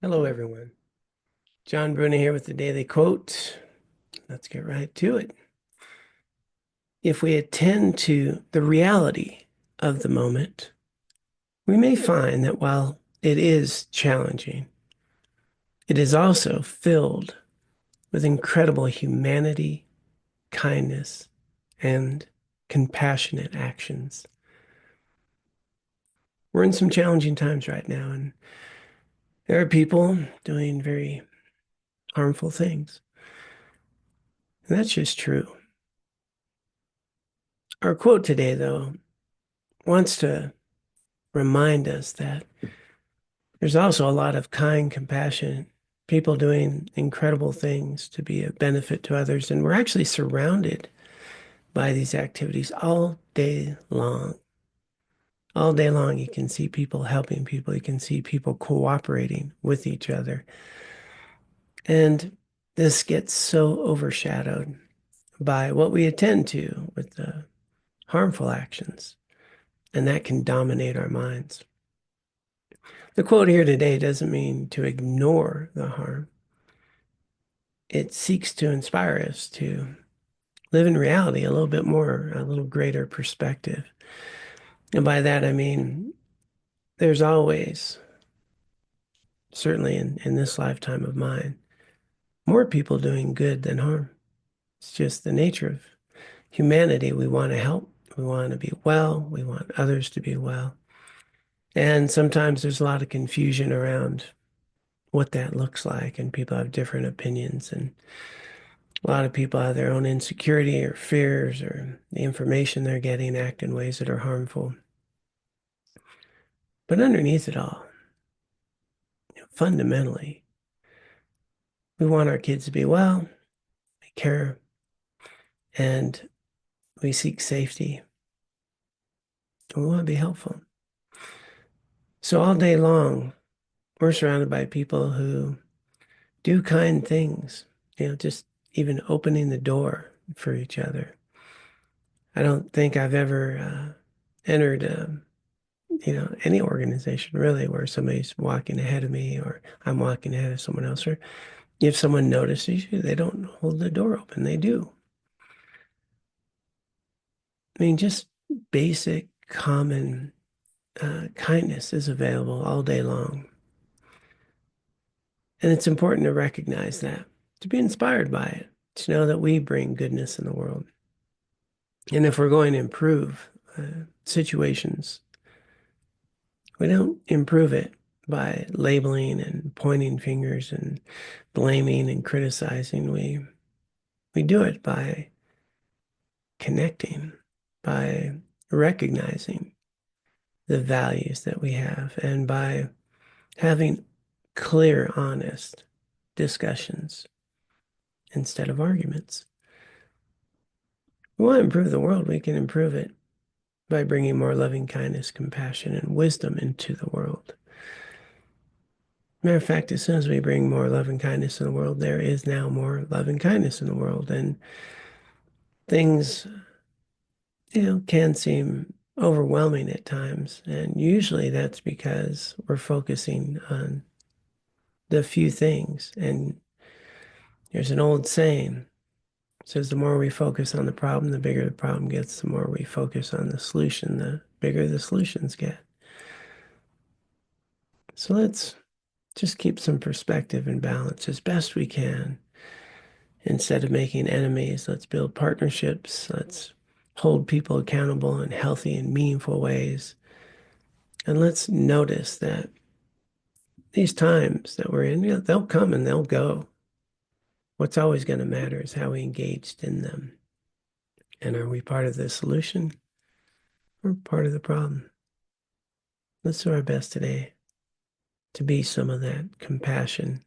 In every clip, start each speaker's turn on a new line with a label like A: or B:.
A: Hello, everyone. John Bruna here with the Daily Quote. Let's get right to it. If we attend to the reality of the moment, we may find that while it is challenging, it is also filled with incredible humanity, kindness, and compassionate actions. We're in some challenging times right now, and there are people doing very harmful things. And that's just true. Our quote today, though, wants to remind us that there's also a lot of kind, compassionate people doing incredible things to be a benefit to others. And we're actually surrounded by these activities all day long. All day long, you can see people helping people. You can see people cooperating with each other. And this gets so overshadowed by what we attend to with the harmful actions. And that can dominate our minds. The quote here today doesn't mean to ignore the harm. It seeks to inspire us to live in reality a little bit more, a little greater perspective. And by that, I mean, there's always, certainly in this lifetime of mine, more people doing good than harm. It's just the nature of humanity. We want to help. We want to be well. We want others to be well. And sometimes there's a lot of confusion around what that looks like, and people have different opinions. And a lot of people have their own insecurity or fears or the information they're getting act in ways that are harmful. But underneath it all, fundamentally, we want our kids to be well, we care, and we seek safety. We want to be helpful. So all day long, we're surrounded by people who do kind things, just even opening the door for each other. I don't think I've ever entered any organization really where somebody's walking ahead of me or I'm walking ahead of someone else, or if someone notices you, they don't hold the door open. They do. I mean, just basic common kindness is available all day long. And it's important to recognize that, to be inspired by it, to know that we bring goodness in the world. And if we're going to improve situations, we don't improve it by labeling and pointing fingers and blaming and criticizing. We do it by connecting, by recognizing the values that we have, and by having clear, honest discussions instead of arguments. We want to improve the world. We can improve it by bringing more loving kindness, compassion, and wisdom into the world. Matter of fact, as soon as we bring more love and kindness in the world, there is now more love and kindness in the world. And things, can seem overwhelming at times. And usually that's because we're focusing on the few things. And there's an old saying, it says the more we focus on the problem, the bigger the problem gets. The more we focus on the solution, the bigger the solutions get. So let's just keep some perspective and balance as best we can. Instead of making enemies, let's build partnerships. Let's hold people accountable in healthy and meaningful ways. And let's notice that these times that we're in, they'll come and they'll go. What's always going to matter is how we engaged in them. And are we part of the solution or part of the problem? Let's do our best today to be some of that compassion,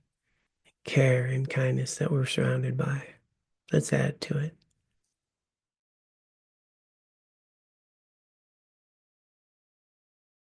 A: care, and kindness that we're surrounded by. Let's add to it.